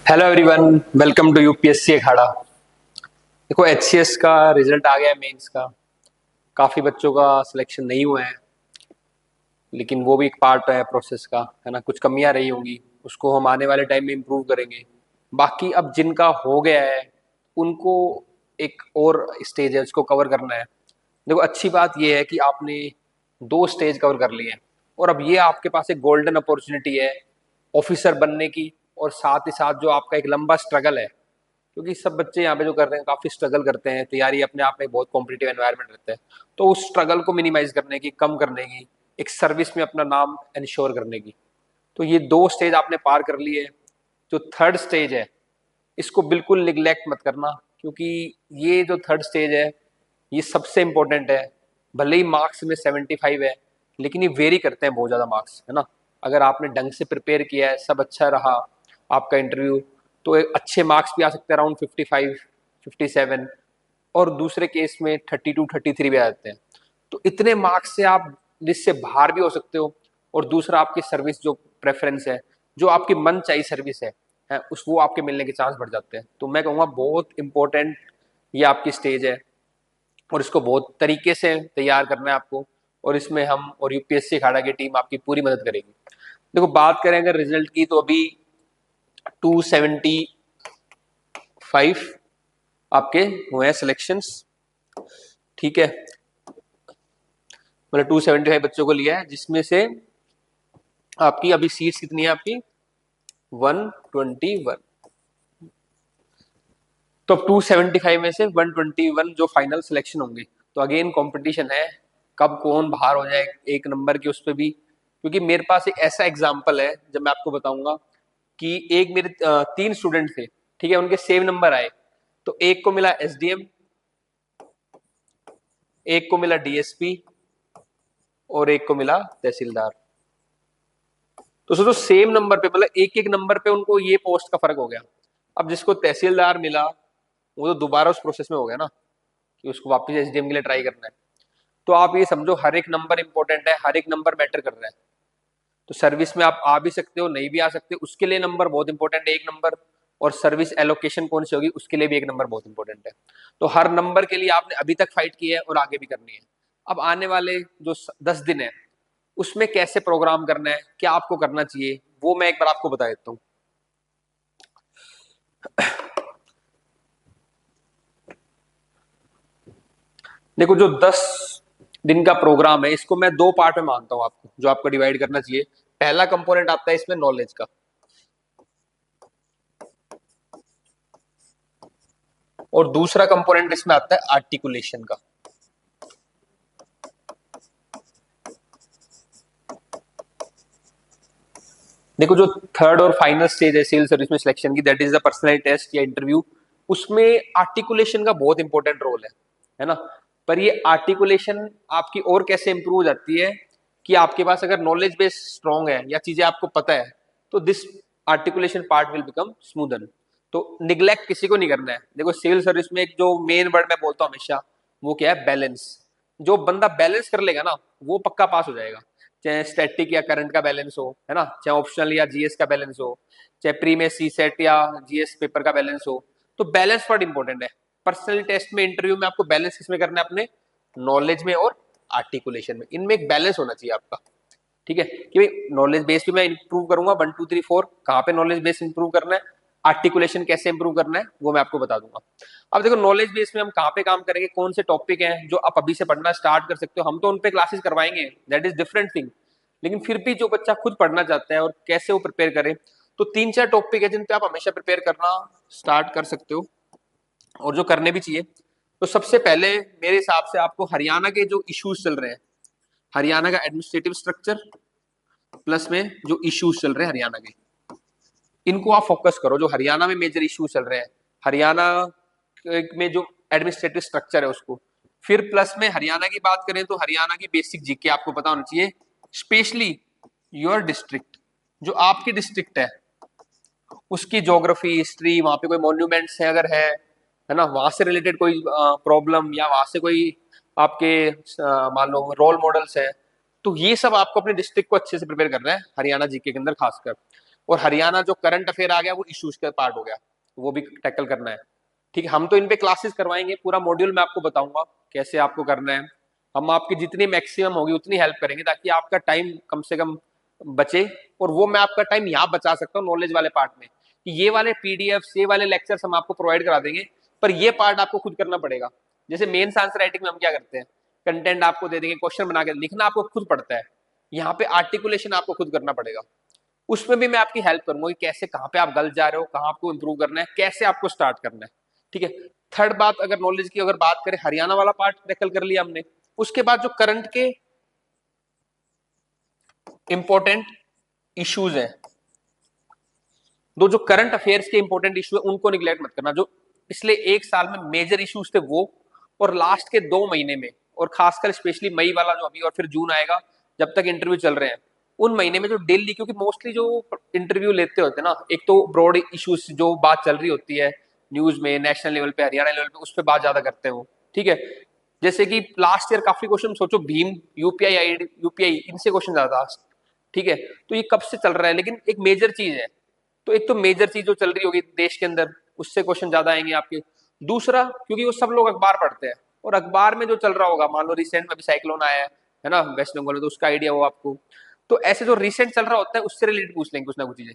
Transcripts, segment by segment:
Hello everyone, welcome to UPSC Akhada. देखो, HCS का result आ गया है मेंस का। काफी बच्चों का सिलेक्शन नहीं हुआ है, लेकिन वो भी एक पार्ट है प्रोसेस का, है ना। कुछ कमियां रही होंगी, उसको हम आने वाले टाइम में इम्प्रूव करेंगे। बाकी अब जिनका हो गया है उनको एक और स्टेज है, उसको कवर करना है। देखो, अच्छी बात यह है कि आपने दो स्टेज कवर कर लिए हैं, और अब ये आपके पास एक गोल्डन अपॉर्चुनिटी है ऑफिसर बनने की। और साथ ही साथ जो आपका एक लंबा स्ट्रगल है, क्योंकि सब बच्चे यहाँ पे जो कर रहे हैं काफी स्ट्रगल करते हैं, तैयारी अपने आप में बहुत कॉम्पिटिटिव एनवायरनमेंट रहता है। तो उस स्ट्रगल को मिनिमाइज करने की, कम करने की, एक सर्विस में अपना नाम इंश्योर करने की, तो ये दो स्टेज आपने पार कर लिए। जो थर्ड स्टेज है, इसको बिल्कुल निग्लेक्ट मत करना, क्योंकि ये जो थर्ड स्टेज है ये सबसे इंपॉर्टेंट है। भले ही मार्क्स में 75 है, लेकिन ये वेरी करते हैं बहुत ज्यादा मार्क्स, है ना। अगर आपने ढंग से प्रिपेयर किया है, सब अच्छा रहा आपका इंटरव्यू, तो एक अच्छे मार्क्स भी आ सकते हैं, अराउंड 55, 57। और दूसरे केस में 32, 33 भी आ जाते हैं। तो इतने मार्क्स से आप लिस्ट से बाहर भी हो सकते हो। और दूसरा, आपकी सर्विस जो प्रेफरेंस है, जो आपकी मन चाहिए सर्विस है उस वो आपके मिलने के चांस बढ़ जाते हैं। तो मैं कहूँगा बहुत इंपॉर्टेंट ये आपकी स्टेज है, और इसको बहुत तरीके से तैयार करना है आपको। और इसमें हम और यूपीएससी अखाड़ा की टीम आपकी पूरी मदद करेगी। देखो, बात करें अगर रिजल्ट की, तो अभी 275 आपके हुए हैं सिलेक्शंस। ठीक है, मतलब 275 बच्चों को लिया है, जिसमें से आपकी अभी सीट्स कितनी है आपकी? 121। तो अब 275 में से 121 जो फाइनल सिलेक्शन होंगे, तो अगेन कंपटीशन है, कब कौन बाहर हो जाए एक नंबर के उस पर भी। क्योंकि मेरे पास एक ऐसा एग्जाम्पल है, जब मैं आपको बताऊंगा कि एक मेरे तीन स्टूडेंट थे, ठीक है, उनके सेम नंबर आए। तो एक को मिला एसडीएम, एक को मिला डीएसपी, और एक को मिला तहसीलदार। तो सोचो, सेम नंबर पे, मतलब एक एक नंबर पे उनको ये पोस्ट का फर्क हो गया। अब जिसको तहसीलदार मिला, वो तो दोबारा उस प्रोसेस में हो गया ना, कि उसको वापस एसडीएम के लिए ट्राई करना है। तो आप ये समझो, हर एक नंबर इंपॉर्टेंट है, हर एक नंबर मैटर कर रहा है। तो सर्विस में आप आ भी सकते हो, नहीं भी आ सकते, उसके लिए नंबर बहुत इंपॉर्टेंट है, एक नंबर। और सर्विस एलोकेशन कौन सी होगी, उसके लिए भी एक नंबर बहुत इंपॉर्टेंट है। तो हर नंबर के लिए आपने अभी तक फाइट की है, और आगे भी करनी है। अब आने वाले जो 10 दिन है, उसमें कैसे प्रोग्राम करना है, क्या आपको करना चाहिए, वो मैं एक बार आपको बता देता हूँ। देखो, जो 10 दिन का प्रोग्राम है, इसको मैं दो पार्ट में मानता हूँ आपको, जो आपको डिवाइड करना चाहिए। पहला कंपोनेंट आता है इसमें नॉलेज का, और दूसरा कंपोनेंट इसमें आता है आर्टिकुलेशन का। देखो, जो थर्ड और फाइनल स्टेज है सिविल सर्विस में सिलेक्शन की, that is the personality test या इंटरव्यू। उसमें आर्टिकुलेशन का बहुत इंपॉर्टेंट रोल है ना। पर ये आर्टिकुलेशन आपकी और कैसे इंप्रूव हो जाती है, कि आपके पास अगर नॉलेज बेस स्ट्रांग है या चीजें आपको पता है, तो this articulation part will become smoothen. तो निग्लेक्ट किसी को नहीं करना है। देखो, सिविल सर्विस में एक जो मेन वर्ड मैं बोलता हूँ हमेशा, वो क्या है? बैलेंस। जो बंदा बैलेंस कर लेगा ना, वो पक्का पास हो जाएगा। चाहे स्टैटिक या करंट का बैलेंस हो, है ना, चाहे ऑप्शनल या जीएस का बैलेंस हो, चाहे प्री में सी सेट या जीएस पेपर का बैलेंस हो। तो बैलेंस बहुत इंपॉर्टेंट है। पर्सनल टेस्ट में, इंटरव्यू में आपको बैलेंस किसमें करना है? अपने नॉलेज में और आर्टिकुलेशन में। इनमें एक बैलेंस होना चाहिए आपका। ठीक है, कि भाई नॉलेज बेस भी मैं इंप्रूव करूंगा, 1 2 3 4 कहाँ पे नॉलेज बेस इंप्रूव करना है, आर्टिकुलेशन कैसे इंप्रूव करना है, वो मैं आपको बता दूंगा। अब देखो, नॉलेज बेस में हम कहाँ पे काम करेंगे, कौन से टॉपिक हैं जो आप अभी से पढ़ना स्टार्ट कर सकते हो, हम तो उन पे क्लासेस करवाएंगे, दैट इज डिफरेंट थिंग। लेकिन फिर भी जो बच्चा खुद पढ़ना चाहता है और कैसे वो प्रिपेयर करे, तो 3 4 टॉपिक है जिन पे आप हमेशा प्रिपेयर करना स्टार्ट कर सकते हो, और जो करने भी चाहिए। तो सबसे पहले मेरे हिसाब से आपको हरियाणा के जो इश्यूज चल रहे हैं, हरियाणा का एडमिनिस्ट्रेटिव स्ट्रक्चर, प्लस में जो इश्यूज चल रहे हैं हरियाणा के, इनको आप फोकस करो। जो हरियाणा में मेजर इश्यूज चल रहे हैं, हरियाणा में जो एडमिनिस्ट्रेटिव स्ट्रक्चर है उसको। फिर प्लस में हरियाणा की बात करें, तो हरियाणा की बेसिक जीके आपको पता होना चाहिए, स्पेशली योर डिस्ट्रिक्ट, जो आपकी डिस्ट्रिक्ट है उसकी ज्योग्राफी, हिस्ट्री, वहां पे कोई मॉन्यूमेंट्स है अगर है ना, वहां से रिलेटेड कोई प्रॉब्लम, या वहां से कोई आपके मान लो रोल मॉडल्स है। तो ये सब आपको अपने डिस्ट्रिक्ट को अच्छे से प्रिपेयर करना है, हरियाणा जीके के अंदर खासकर। और हरियाणा जो करंट अफेयर आ गया वो इश्यूज का पार्ट हो गया, वो भी टैकल करना है। ठीक है, हम तो इन पे क्लासेस करवाएंगे, पूरा मॉड्यूल मैं आपको बताऊंगा कैसे आपको करना है। हम आपकी जितनी मैक्सिमम होगी उतनी हेल्प करेंगे ताकि आपका टाइम कम से कम बचे, और वो मैं आपका टाइम यहाँ बचा सकता हूँ नॉलेज वाले पार्ट में, कि ये वाले पीडीएफ ये वाले लेक्चर्स हम आपको प्रोवाइड करा देंगे, पर ये पार्ट आपको खुद करना पड़ेगा। जैसे मेंस आंसर राइटिंग में हम क्या करते हैं, कंटेंट आपको दे देंगे, क्वेश्चन बना के लिखना आपको खुद पड़ता है, यहाँ पे आर्टिकुलेशन आपको खुद करना पड़ेगा। उसमें भी मैं आपकी हेल्प करूंगा कि कैसे, कहाँ पे आप गलत जा रहे हो, कहाँ आपको इंप्रूव करना है, कैसे आपको स्टार्ट करना है। ठीक है, थर्ड बात, अगर नॉलेज की अगर बात करें, हरियाणा वाला पार्ट टैकल कर लिया हमने। उसके बाद जो करंट के इंपॉर्टेंट इश्यूज हैं, दो जो करंट अफेयर्स के इंपॉर्टेंट इशू है उनको निगलेक्ट मत करना। जो पिछले एक साल में मेजर इश्यूज थे वो, और लास्ट के 2 महीने में, और खासकर स्पेशली मई वाला जो अभी और फिर जून आएगा जब तक इंटरव्यू चल रहे हैं, उन महीने में जो डेली, क्योंकि मोस्टली जो इंटरव्यू लेते होते हैं ना, एक तो ब्रॉड इश्यूज जो बात चल रही होती है न्यूज में, नेशनल लेवल पे, हरियाणा लेवल पे, उस पर बात ज्यादा करते हैं वो। ठीक है, जैसे कि लास्ट ईयर काफी क्वेश्चन सोचो, भीम, यूपीआई आईडी, यूपीआई, इनसे क्वेश्चन ज्यादा। ठीक है, तो ये कब से चल रहा है, लेकिन एक मेजर चीज है, तो एक तो मेजर चीज जो चल रही होगी देश के अंदर, उससे क्वेश्चन ज्यादा आएंगे आपके। दूसरा, क्योंकि वो सब लोग अखबार पढ़ते हैं, और अखबार में जो चल रहा होगा, मान लो रिसेंट में भी साइक्लोन आया है ना वेस्ट बंगाल में, तो उसका आइडिया हो आपको। तो ऐसे जो रिसेंट चल रहा होता है उससे रिलेटेड पूछ लेंगे कुछ ना कुछ चीजें।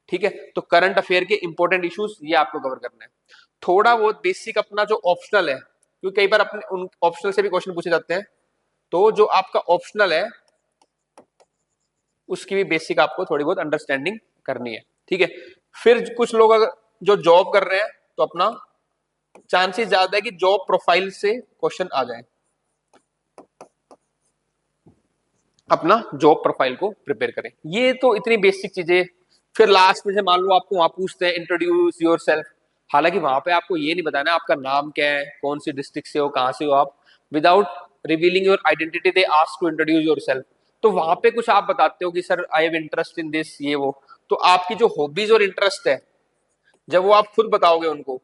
ठीक है, तो करंट अफेयर के इंपॉर्टेंट इश्यूज ये आपको कवर करना है। थोड़ा बहुत बेसिक अपना जो ऑप्शनल है, क्योंकि कई बार अपने उन ऑप्शनल से भी क्वेश्चन पूछे जाते हैं, तो जो आपका ऑप्शनल है उसकी भी बेसिक आपको थोड़ी बहुत अंडरस्टैंडिंग करनी है। ठीक है, फिर कुछ लोग अगर जो जॉब कर रहे हैं, तो अपना चांसेस ज्यादा है कि जॉब प्रोफाइल से क्वेश्चन आ जाए, अपना जॉब प्रोफाइल को प्रिपेयर करें। ये तो इतनी बेसिक चीजें। फिर लास्ट में से मान लो आपको वहां पूछते हैं इंट्रोड्यूस योर सेल्फ, हालांकि वहां पे आपको ये नहीं बताना आपका नाम क्या है, कौन सी डिस्ट्रिक्ट से हो, कहां से हो आप, without revealing your identity they ask to introduce yourself. तो वहां पे कुछ आप बताते हो कि sir I have interest in this, ये वो, तो आपकी जो हॉबीज और इंटरेस्ट है, जब वो आप खुद बताओगे उनको,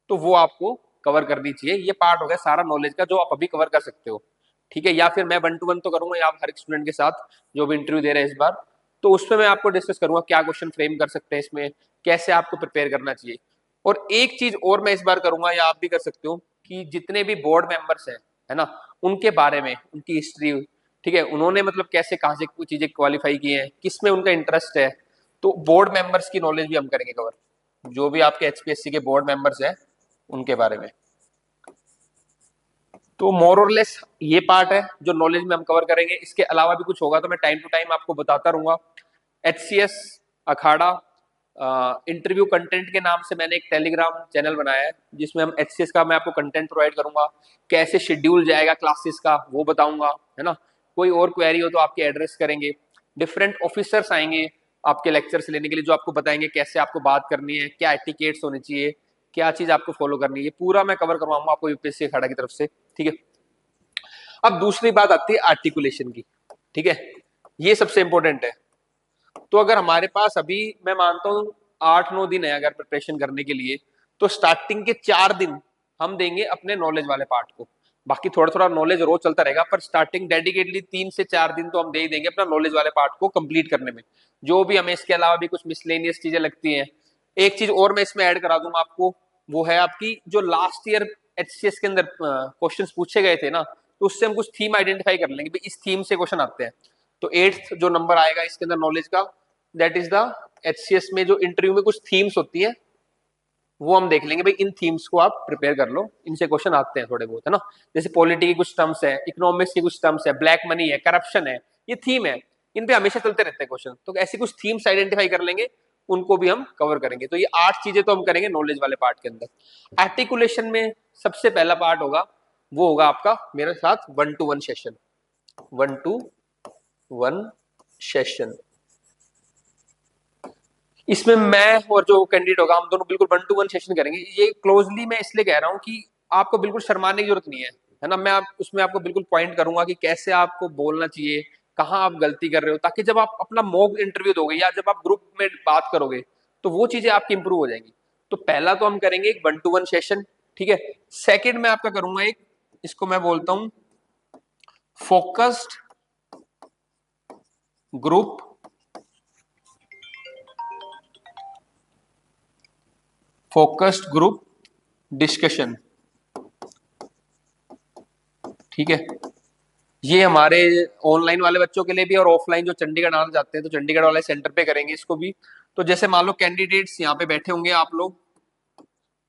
तो वो आपको कवर करनी चाहिए। ये पार्ट हो गया सारा नॉलेज का जो आप अभी कवर कर सकते हो। ठीक है, या फिर मैं 1 to 1 तो करूंगा या हर एक स्टूडेंट के साथ जो भी इंटरव्यू दे रहे हैं इस बार, तो उसमें मैं आपको डिस्कस करूंगा क्या क्वेश्चन फ्रेम कर सकते हैं इसमें, कैसे आपको प्रिपेयर करना चाहिए। और एक चीज और मैं इस बार करूंगा, या आप भी कर सकते हो, कि जितने भी बोर्ड मेंबर्स हैं, है ना, उनके बारे में, उनकी हिस्ट्री, ठीक है, उन्होंने मतलब कैसे कहाँ से कुछ चीजें क्वालिफाई की हैं, किस में उनका इंटरेस्ट है, तो बोर्ड मेंबर्स की नॉलेज भी हम करेंगे कवर, जो भी आपके एचपीएससी के बोर्ड मेंबर्स हैं उनके बारे में। तो मोर और लेस ये पार्ट है जो नॉलेज में हम कवर करेंगे। इसके अलावा भी कुछ होगा तो मैं टाइम टू टाइम आपको बताता रहूंगा। एचसीएस अखाड़ा इंटरव्यू कंटेंट के नाम से मैंने एक टेलीग्राम चैनल बनाया है, जिसमें हम एचसीएस का मैं आपको कंटेंट प्रोवाइड करूंगा, कैसे शेड्यूल जाएगा क्लासेस का वो बताऊंगा, है ना। कोई और क्वेरी हो तो आपके एड्रेस करेंगे। डिफरेंट ऑफिसर्स आएंगे आपके लेक्चर्स लेने के लिए, जो आपको बताएंगे कैसे आपको बात करनी है, क्या एटिकेट्स होने चाहिए, क्या चीज आपको फॉलो करनी है, ये पूरा मैं कवर करवाऊंगा आपको यूपीएससी अखाड़ा की तरफ से। ठीक है, अब दूसरी बात आती है आर्टिकुलेशन की। ठीक है, ये सबसे इंपॉर्टेंट है। तो अगर हमारे पास अभी मैं मानता हूं 8-9 दिन है अगर प्रिपरेशन करने के लिए, तो स्टार्टिंग के 4 दिन हम देंगे अपने नॉलेज वाले पार्ट को। बाकी थोड़ा थोड़ा नॉलेज रोज चलता रहेगा, पर स्टार्टिंग डेडिकेटली 3 से 4 दिन तो हम दे ही देंगे अपना नॉलेज वाले पार्ट को कंप्लीट करने में। जो भी हमें इसके अलावा भी कुछ मिसलेनियस चीजें लगती हैं। एक चीज और मैं इसमें ऐड करा दूंगा आपको, वो है आपकी जो लास्ट ईयर एचसीएस के अंदर क्वेश्चंस पूछे गए थे ना, तो उससे हम कुछ थीम आइडेंटिफाई कर लेंगे, इस थीम से क्वेश्चन आते हैं। तो 8th जो नंबर आएगा इसके अंदर नॉलेज का, दैट इज द एचसीएस में जो इंटरव्यू में कुछ थीम्स होती है, वो हम देख लेंगे भाई, इन थीम्स को आप प्रिपेयर कर लो, इनसे क्वेश्चन आते हैं थोड़े बहुत, है ना। जैसे पॉलिटी की कुछ टर्म्स है, इकोनॉमिक्स की कुछ टर्म्स है, ब्लैक मनी है, करप्शन है, ये थीम है, इन पे हमेशा चलते रहते हैं क्वेश्चन। तो ऐसी कुछ थीम्स आइडेंटिफाई कर लेंगे, उनको भी हम कवर करेंगे। तो ये 8 चीजें तो हम करेंगे नॉलेज वाले पार्ट के अंदर। आर्टिकुलेशन में सबसे पहला पार्ट होगा, वो होगा आपका मेरे साथ 1 to 1 सेशन। 1 to 1 सेशन, इसमें मैं और जो कैंडिडेट होगा हम दोनों बिल्कुल 1 to 1 सेशन करेंगे। ये क्लोजली मैं इसलिए कह रहा हूँ कि आपको बिल्कुल शर्माने की जरूरत नहीं है ना। मैं उसमें आपको बिल्कुल पॉइंट करूंगा कि कैसे आपको बोलना चाहिए, कहाँ आप गलती कर रहे हो, ताकि जब आप अपना मॉक इंटरव्यू दोगे या जब आप ग्रुप में बात करोगे, तो वो चीजें आपकी इंप्रूव हो जाएंगी। तो पहला तो हम करेंगे एक 1 to 1 सेशन। ठीक है, सेकेंड में आपका करूंगा एक, इसको मैं बोलता हूं focused group focused group discussion, ठीक है। ये हमारे ऑनलाइन वाले बच्चों के लिए भी और ऑफलाइन जो चंडीगढ़ आना चाहते हैं तो चंडीगढ़ वाले सेंटर पे करेंगे इसको भी। तो जैसे मान लो कैंडिडेट्स यहाँ पे बैठे होंगे आप लोग,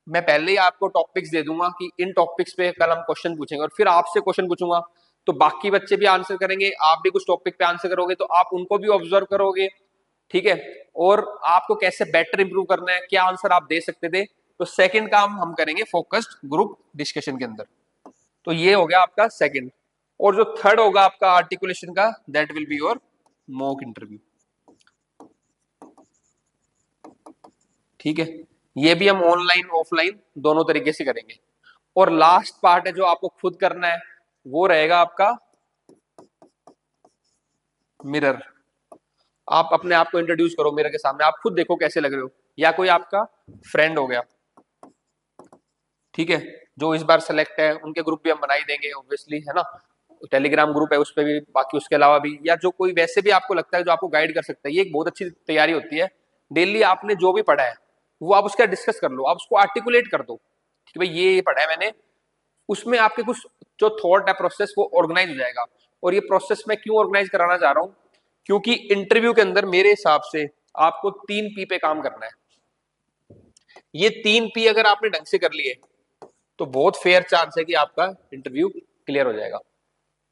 मैं पहले ही आपको टॉपिक्स दे दूंगा कि इन टॉपिक्स पे कल हम क्वेश्चन पूछेंगे और फिर आपसे क्वेश्चन पूछूंगा, तो बाकी बच्चे भी आंसर करेंगे, आप भी कुछ टॉपिक पे आंसर करोगे तो आप उनको भी ऑब्जर्व करोगे, ठीक है। और आपको कैसे बेटर इंप्रूव करना है, क्या आंसर आप दे सकते थे, तो सेकंड काम हम करेंगे फोकस्ड ग्रुप डिस्कशन के अंदर। तो ये हो गया आपका सेकंड। और जो थर्ड होगा आपका आर्टिकुलेशन का, that will be your mock interview, ठीक है। ये भी हम ऑनलाइन ऑफलाइन दोनों तरीके से करेंगे। और लास्ट पार्ट है जो आपको खुद करना है, वो रहेगा आपका मिरर। आप अपने आप को इंट्रोड्यूस करो मिरर के सामने, आप खुद देखो कैसे लग रहे हो, या कोई आपका फ्रेंड हो गया, ठीक है, जो इस बार सेलेक्ट है, उनके ग्रुप भी हम बना ही देंगे ऑब्वियसली, है ना। टेलीग्राम ग्रुप है उस पर भी, बाकी उसके अलावा भी, या जो कोई वैसे भी आपको लगता है जो आपको गाइड कर सकता है, ये एक बहुत अच्छी तैयारी होती है। डेली आपने जो भी पढ़ा है वो आप उसका डिस्कस कर लो, आप उसको आर्टिकुलेट कर दो कि भाई ये पढ़ा है मैंने, उसमें आपके कुछ जो थॉट है प्रोसेस वो ऑर्गेनाइज हो जाएगा। और ये प्रोसेस मैं क्यों ऑर्गेनाइज कराना चाह रहा हूँ, क्योंकि इंटरव्यू के अंदर मेरे हिसाब से आपको 3 P पे काम करना है। ये 3 P अगर आपने ढंग से कर लिए तो बहुत फेयर चांस है कि आपका इंटरव्यू क्लियर हो जाएगा।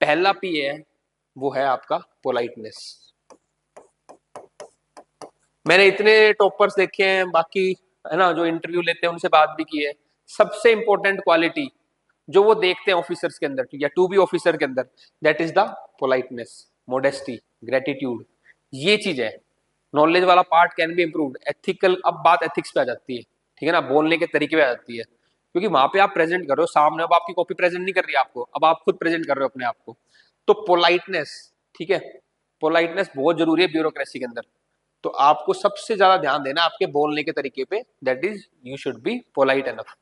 पहला P है वो है आपका पोलाइटनेस। मैंने इतने टॉपर्स देखे हैं बाकी, है ना, जो इंटरव्यू लेते हैं उनसे बात भी की है, सबसे इंपॉर्टेंट क्वालिटी जो वो देखते हैं ऑफिसर्स के अंदर या टू बी ऑफिसर के अंदर, that is the politeness, modesty, gratitude, ये चीज है। नॉलेज वाला part can be improved, ethical, अब बात एथिक्स पे आ जाती है, ठीक है ना, बोलने के तरीके पे आ जाती है, क्योंकि वहां पे आप प्रेजेंट कर रहे हो सामने, अब आपकी कॉपी प्रेजेंट नहीं कर रही है आपको, अब आप खुद प्रेजेंट कर रहे हो अपने आप को। तो पोलाइटनेस, ठीक है, पोलाइटनेस बहुत जरूरी है ब्यूरोक्रेसी के अंदर। तो आपको सबसे ज्यादा ध्यान देना आपके बोलने के तरीके पे, that is you should be polite enough.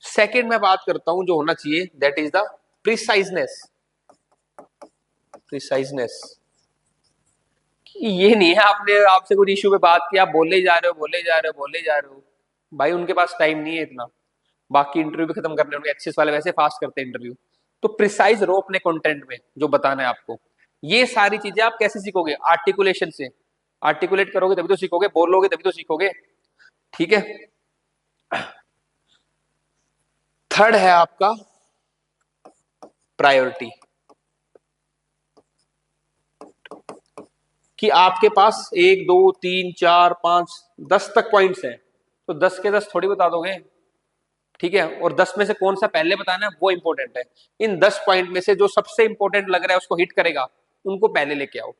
Second मैं बात करता हूं जो होना चाहिए, दैट इज द प्रिसाइजनेस। प्रिसाइजनेस ये नहीं है आपने आपसे कुछ इश्यू पे बात की, आप बोले ही जा रहे हो, बोले ही जा रहे हो, बोले ही जा रहे हो, भाई उनके पास टाइम नहीं है इतना, बाकी इंटरव्यू भी खत्म करने, उनके एक्सेस वाले वैसे फास्ट करते हैं इंटरव्यू। तो प्रिसाइज रहो अपने कंटेंट में जो बताना है आपको। ये सारी चीजें आप कैसे सीखोगे, आर्टिकुलेशन से। आर्टिकुलेट करोगे तभी तो सीखोगे, बोलोगे तभी तो सीखोगे, ठीक है। थर्ड है आपका प्रायोरिटी, कि आपके पास 1 2 3 4 5 10 तक पॉइंट्स हैं, तो 10 के 10 थोड़ी बता दोगे, ठीक है। और 10 में से कौन सा पहले बताना है वो इंपॉर्टेंट है। इन 10 पॉइंट में से जो सबसे इंपॉर्टेंट लग रहा है उसको हिट करेगा, उनको पहले लेके आओ।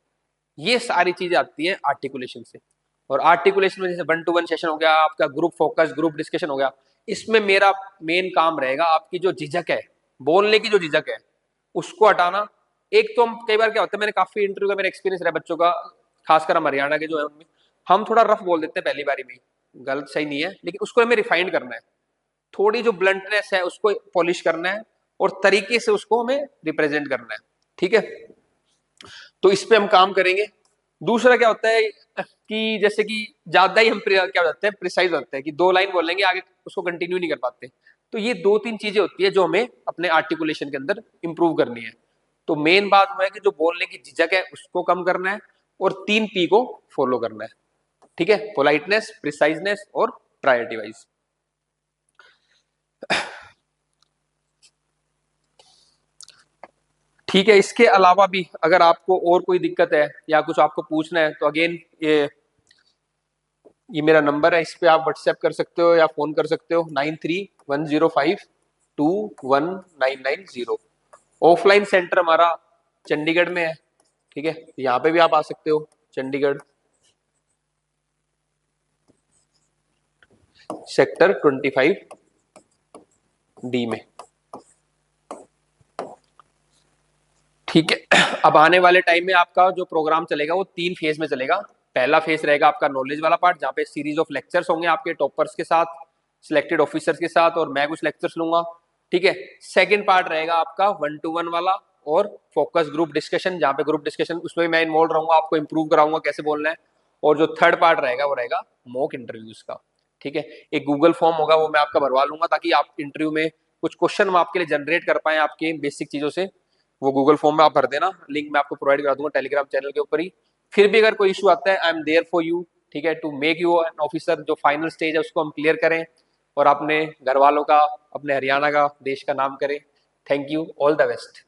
ये सारी चीजें आती है आर्टिकुलेशन से। और आर्टिकुलेशन में जैसे 1 to 1 सेशन हो गया, आपका ग्रुप फोकस, ग्रुप डिस्कशन हो गया, इसमें मेरा मेन काम रहेगा आपकी जो झिझक है, बोलने की जो झिझक है उसको हटाना। एक तो हम कई बार क्या होता है, मैंने काफी इंटरव्यू का मेरा एक्सपीरियंस रहा बच्चों का, खासकर हम हरियाणा के जो है उनमें, हम थोड़ा रफ बोल देते हैं पहली बारी में, गलत सही नहीं है, लेकिन उसको हमें रिफाइंड करना है, थोड़ी जो ब्लंटनेस है उसको पॉलिश करना है और तरीके से उसको हमें रिप्रेजेंट करना है, ठीक है। तो इस पे हम काम करेंगे। दूसरा क्या होता है कि जैसे कि ज्यादा ही हम क्या हो जाते हैं, प्रिसाइज होते हैं कि 2 लाइन बोलेंगे आगे उसको कंटिन्यू नहीं कर पाते। तो ये 2 3 चीजें होती है जो हमें अपने आर्टिकुलेशन के अंदर इंप्रूव करनी है। तो मेन बात वो है कि जो बोलने की झिझक है उसको कम करना है और 3 P को फॉलो करना है, ठीक है, पोलाइटनेस, प्रिसाइजनेस और प्रायोरिटी वाइज। ठीक है, इसके अलावा भी अगर आपको और कोई दिक्कत है या कुछ आपको पूछना है तो अगेन ये मेरा नंबर है, इस पे आप व्हाट्सएप कर सकते हो या फोन कर सकते हो, 9310521990। ऑफलाइन सेंटर हमारा चंडीगढ़ में है, ठीक है, यहाँ पे भी आप आ सकते हो, चंडीगढ़ सेक्टर 25D में, ठीक है। अब आने वाले टाइम में आपका जो प्रोग्राम चलेगा वो 3 फेज में चलेगा। पहला फेज रहेगा आपका नॉलेज वाला पार्ट, जहाँ पे सीरीज ऑफ लेक्चर्स होंगे आपके टॉपर्स के साथ, सिलेक्टेड ऑफिसर्स के साथ, और मैं कुछ लेक्चर्स लूंगा, ठीक है। सेकंड पार्ट रहेगा आपका 1 to 1 वाला और फोकस ग्रुप डिस्कशन, जहाँ पे ग्रुप डिस्कशन उसमें मैं इन्वॉल्व रहूंगा, आपको इंप्रूव कराऊंगा कैसे बोलना है। और जो थर्ड पार्ट रहेगा वो रहेगा मॉक इंटरव्यूज का। ठीक है। एक गूगल फॉर्म होगा वो मैं आपका भरवा लूंगा, ताकि आप इंटरव्यू में कुछ क्वेश्चन हम आपके लिए जनरेट कर पाए आपके बेसिक चीजों से। वो गूगल फॉर्म में आप भर देना, लिंक मैं आपको प्रोवाइड करा दूंगा टेलीग्राम चैनल के ऊपर ही। फिर भी अगर कोई इशू आता है, I am there for you, ठीक है, to make you an officer. जो फाइनल स्टेज है उसको हम क्लियर करें और अपने घर वालों का, अपने हरियाणा का, देश का नाम करें। Thank you, all the best.